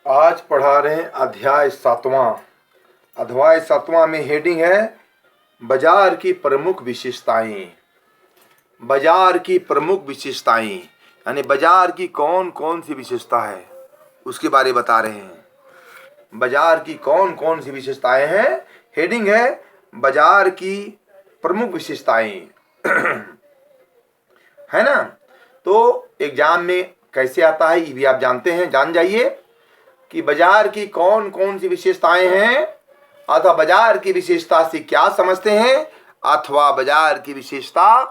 आज पढ़ा रहे हैं अध्याय 7वां में हेडिंग है बाजार की प्रमुख विशेषताएं। बाजार की प्रमुख विशेषताएं यानी बाजार की कौन कौन सी विशेषता है उसके बारे में बता रहे हैं। बाजार की कौन कौन सी विशेषताएं हैं, हेडिंग है बाजार की प्रमुख विशेषताएं। है ना। तो एग्जाम में कैसे आता है ये भी आप जानते हैं, जान जाइए कि बाजार की कौन कौन सी विशेषताएं हैं अथवा बाजार की विशेषता से क्या समझते हैं अथवा बाजार की विशेषता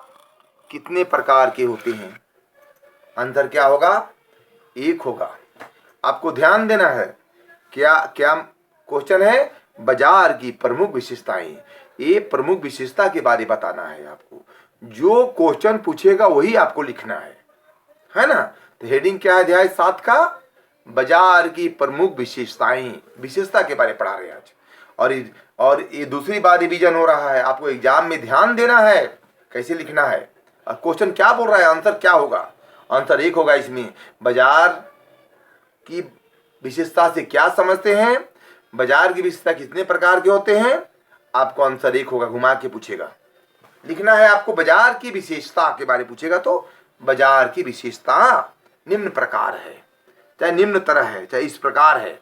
कितने प्रकार के होते हैं। आंसर क्या होगा? एक होगा। आपको ध्यान देना है। क्या क्या क्वेश्चन है? बाजार की प्रमुख विशेषताएं। ये प्रमुख विशेषता के बारे में बताना है आपको। जो क्वेश्चन पूछेगा वही आपको लिखना है ना। तो हेडिंग क्या है अध्याय 7 का? बाजार की प्रमुख विशेषताएं। विशेषता के बारे में पढ़ा रहे हैं आज। और ये दूसरी बार रिवीजन हो रहा है। आपको एग्जाम में ध्यान देना है कैसे लिखना है। क्वेश्चन क्या बोल रहा है, आंसर क्या होगा? आंसर एक होगा इसमें। बाजार की विशेषता से क्या समझते हैं, बाजार की विशेषता कितने प्रकार के होते हैं, आपको आंसर एक होगा। घुमा के पूछेगा, लिखना है आपको बाजार की विशेषता के बारे में पूछेगा तो बाजार की विशेषता निम्न प्रकार है, चाहे निम्न तरह है, चाहे इस प्रकार है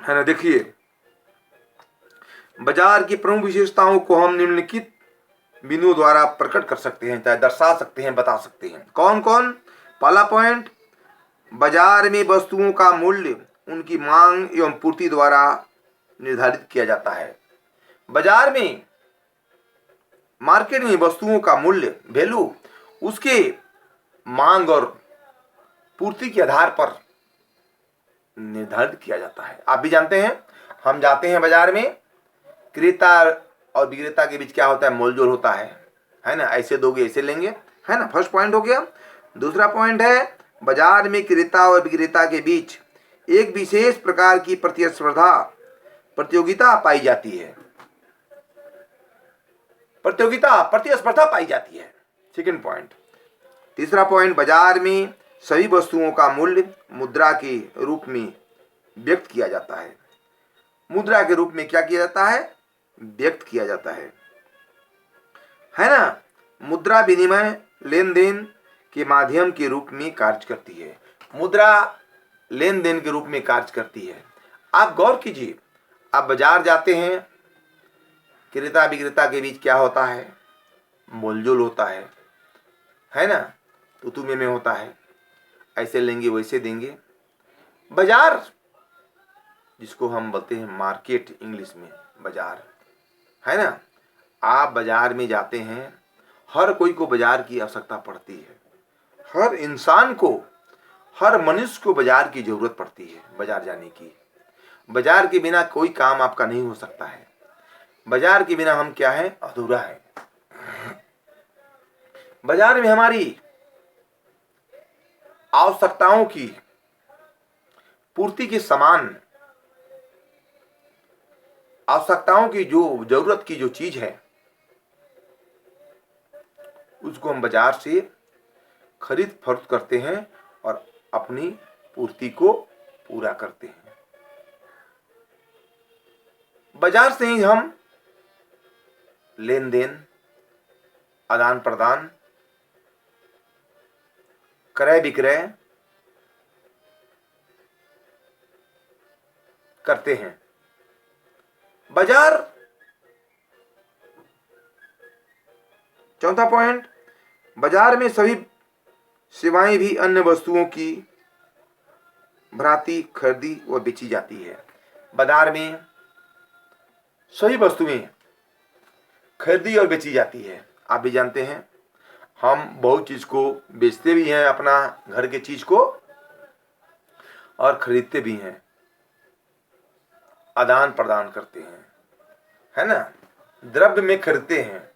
ना। देखिए, बाजार की प्रमुख विशेषताओं को हम निम्नलिखित बिंदुओं द्वारा प्रकट कर सकते हैं, चाहे दर्शा सकते हैं, बता सकते हैं। कौन कौन? पहला पॉइंट, बाजार में वस्तुओं का मूल्य उनकी मांग एवं पूर्ति द्वारा निर्धारित किया जाता है। बाजार में, मार्केट में वस्तुओं का मूल्य, वैल्यू, उसके मांग और पूर्ति के आधार पर निर्धारित किया जाता है। आप भी जानते हैं, हम जाते हैं बाजार में, क्रेता और विक्रेता के बीच क्या होता है? मोलजोल होता है ना। ऐसे दोगे ऐसे लेंगे, है ना। फर्स्ट पॉइंट हो गया। दूसरा पॉइंट है, बाजार में क्रेता और विक्रेता के बीच एक विशेष प्रकार की प्रतियोगिता पाई जाती है। प्रतिस्पर्धा पाई जाती है। Second point. तीसरा पॉइंट, बाजार में सभी वस्तुओं का मूल्य मुद्रा के रूप में व्यक्त किया जाता है। मुद्रा के रूप में क्या किया जाता है? व्यक्त किया जाता है ना। मुद्रा विनिमय लेन देन के माध्यम के रूप में कार्य करती है। मुद्रा लेन देन के रूप में कार्य करती है। आप गौर कीजिए, आप बाजार जाते हैं, क्रेता विक्रेता के बीच क्या होता है? मोलजोल होता है ना। तू में होता है, ऐसे लेंगे वैसे देंगे। बाजार जिसको हम बोलते हैं मार्केट, इंग्लिश में बाजार, है ना। आप बाजार में जाते हैं, हर कोई को बाजार की आवश्यकता पड़ती है। हर इंसान को, हर मनुष्य को बाजार की जरूरत पड़ती है, बाजार जाने की। बाजार के बिना कोई काम आपका नहीं हो सकता है। बाजार के बिना हम क्या है? अधूरा है। बाजार में हमारी आवश्यकताओं की पूर्ति के समान, आवश्यकताओं की जो जरूरत की जो चीज है उसको हम बाजार से खरीद फरोख्त करते हैं और अपनी पूर्ति को पूरा करते हैं। बाजार से ही हम लेन देन, आदान प्रदान, क्रय विक्रय करते हैं। बाजार, चौथा पॉइंट, बाजार में सभी सेवाएं भी अन्य वस्तुओं की भांति खरीदी व बेची जाती है। बाजार में सभी वस्तुएं खरीदी और बेची जाती है। आप भी जानते हैं, हम बहुत चीज को बेचते भी हैं, अपना घर के चीज को, और खरीदते भी हैं, आदान प्रदान करते हैं, है ना। द्रव्य में खरीदते हैं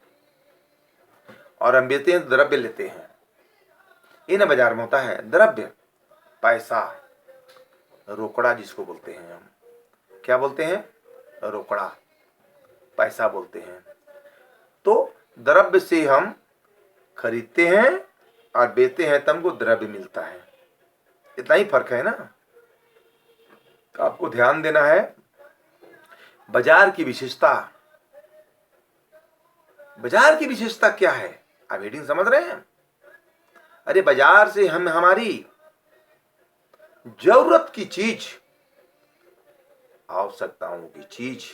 और हम बेचते हैं, द्रव्य लेते हैं। ये ना बाजार में होता है। द्रव्य, पैसा, रोकड़ा जिसको बोलते हैं हम, क्या बोलते हैं? रोकड़ा, पैसा बोलते हैं। तो द्रव्य से हम खरीदते हैं और बेचते हैं, तब हमको द्रव्य मिलता है। इतना ही फर्क है ना। आपको ध्यान देना है। बाजार की विशेषता, बाजार की विशेषता क्या है? आप हेडिंग समझ रहे हैं? अरे बाजार से हम हमारी जरूरत की चीज, आवश्यकताओं की चीज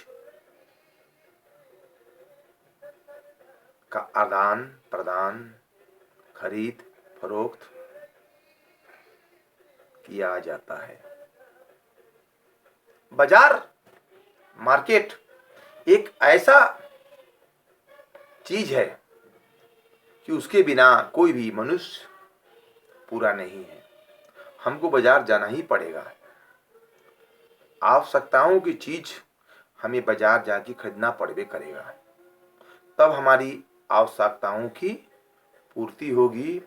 का आदान प्रदान, खरीद फरोख्त किया जाता है। बाजार, मार्केट एक ऐसा चीज है कि उसके बिना कोई भी मनुष्य पूरा नहीं है। हमको बाजार जाना ही पड़ेगा। आवश्यकताओं की चीज हमें बाजार जाके खरीदना पड़बे करेगा, तब हमारी आवश्यकताओं की पूर्ति होगी,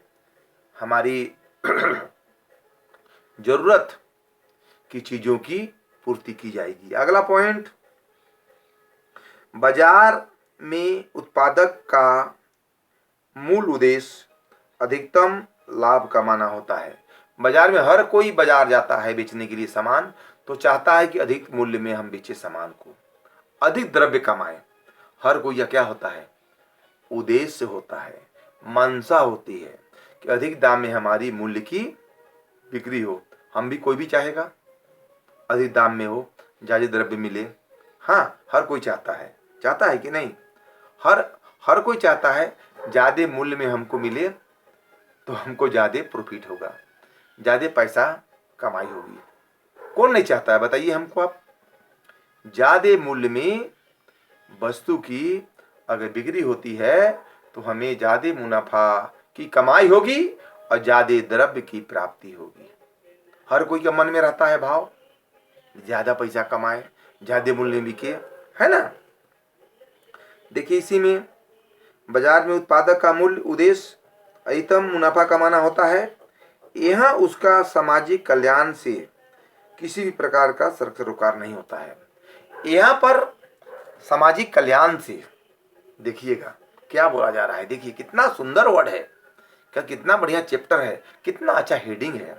हमारी जरूरत की चीजों की पूर्ति की जाएगी। अगला पॉइंट, बाजार में उत्पादक का मूल उद्देश्य अधिकतम लाभ कमाना होता है। बाजार में हर कोई बाजार जाता है बेचने के लिए सामान, तो चाहता है कि अधिक मूल्य में हम बेचे सामान को, अधिक द्रव्य कमाए। हर कोई, या क्या होता है, उद्देश्य होता है, मनसा होती है कि अधिक दाम में हमारी मूल्य की बिक्री हो। हम भी, कोई भी चाहेगा अधिक दाम में हो, ज्यादा द्रव्य मिले। हाँ, हर कोई चाहता है कि नहीं? हर कोई चाहता है ज्यादा मूल्य में हमको मिले तो हमको ज्यादा प्रॉफिट होगा, ज्यादा पैसा कमाई होगी। कौन नहीं चाहता है, बताइए हमको आप। ज्यादा मूल्य में वस्तु की अगर बिक्री होती है तो हमें ज्यादा मुनाफा की कमाई होगी और ज्यादा द्रव्य की प्राप्ति होगी। हर कोई के मन में रहता है भाव, ज्यादा पैसा कमाए, ज्यादा मूल्य बिके, है ना? देखिए, इसी में बाजार में उत्पादक का मूल उद्देश्य अधिकतम मुनाफा कमाना होता है। यहाँ उसका सामाजिक कल्याण से किसी भी प्रकार का सरोकार नहीं होता है। यहाँ पर सामाजिक कल्याण से, देखिएगा क्या बोला जा रहा है। देखिए कितना सुंदर वर्ड है, क्या कितना बढ़िया चैप्टर है, कितना अच्छा हेडिंग है।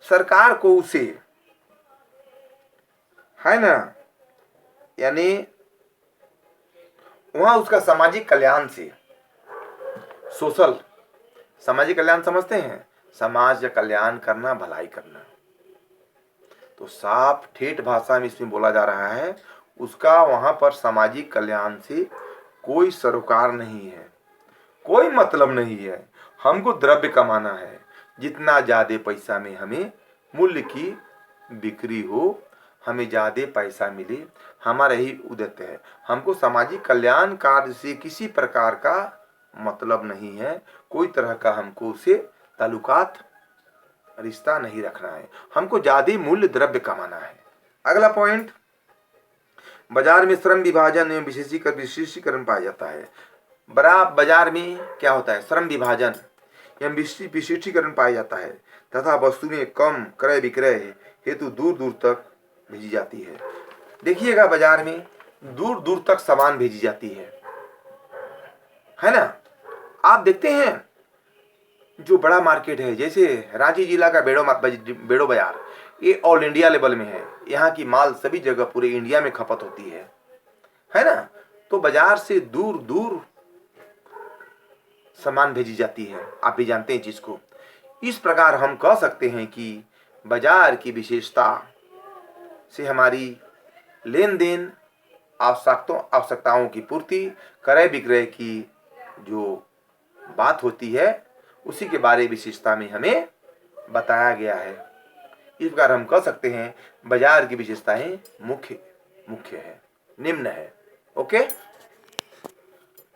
सरकार को उसे, है ना, यानी वहां उसका सामाजिक कल्याण से, सोशल, सामाजिक कल्याण समझते हैं, समाज का कल्याण करना, भलाई करना। तो साफ ठेठ भाषा में इसमें बोला जा रहा है, उसका वहां पर सामाजिक कल्याण से कोई सरोकार नहीं है, कोई मतलब नहीं है। हमको द्रव्य कमाना है, जितना ज्यादा पैसा में हमें मूल्य की बिक्री हो, हमें ज्यादा पैसा मिले, हमारा ही उद्देश्य है। हमको सामाजिक कल्याण कार्य से किसी प्रकार का मतलब नहीं है, कोई तरह का हमको उसे ताल्लुकात, रिश्ता नहीं रखना है। हमको ज्यादा मूल्य द्रव्य कमाना है। अगला पॉइंट, बाजार में श्रम विभाजन एवं विशेषीकरण पाया जाता है। बड़ा बाजार में क्या होता है, श्रम विभाजन एवं विशेषीकरण पाया जाता है तथा वस्तुएं कम क्रय विक्रय हेतु दूर दूर तक भेजी जाती है। देखिएगा, बाजार में दूर दूर तक सामान भेजी जाती है ना? आप देखते हैं जो बड़ा मार्केट है, जैसे रांची जिला का बेड़ो बाजार, ये ऑल इंडिया लेवल में है। यहाँ की माल सभी जगह पूरे इंडिया में खपत होती है ना? तो बाजार से दूर दूर सामान भेजी जाती है, आप भी जानते हैं जिसको। इस प्रकार हम कह सकते हैं कि बाजार की विशेषता से हमारी लेन देन, आवश्यकताओं की पूर्ति, क्रय विक्रय की जो बात होती है, उसी के बारे विशेषता में हमें बताया गया है। इस प्रकार हम कह सकते हैं बाजार की विशेषताएं मुख्य है, निम्न है। ओके।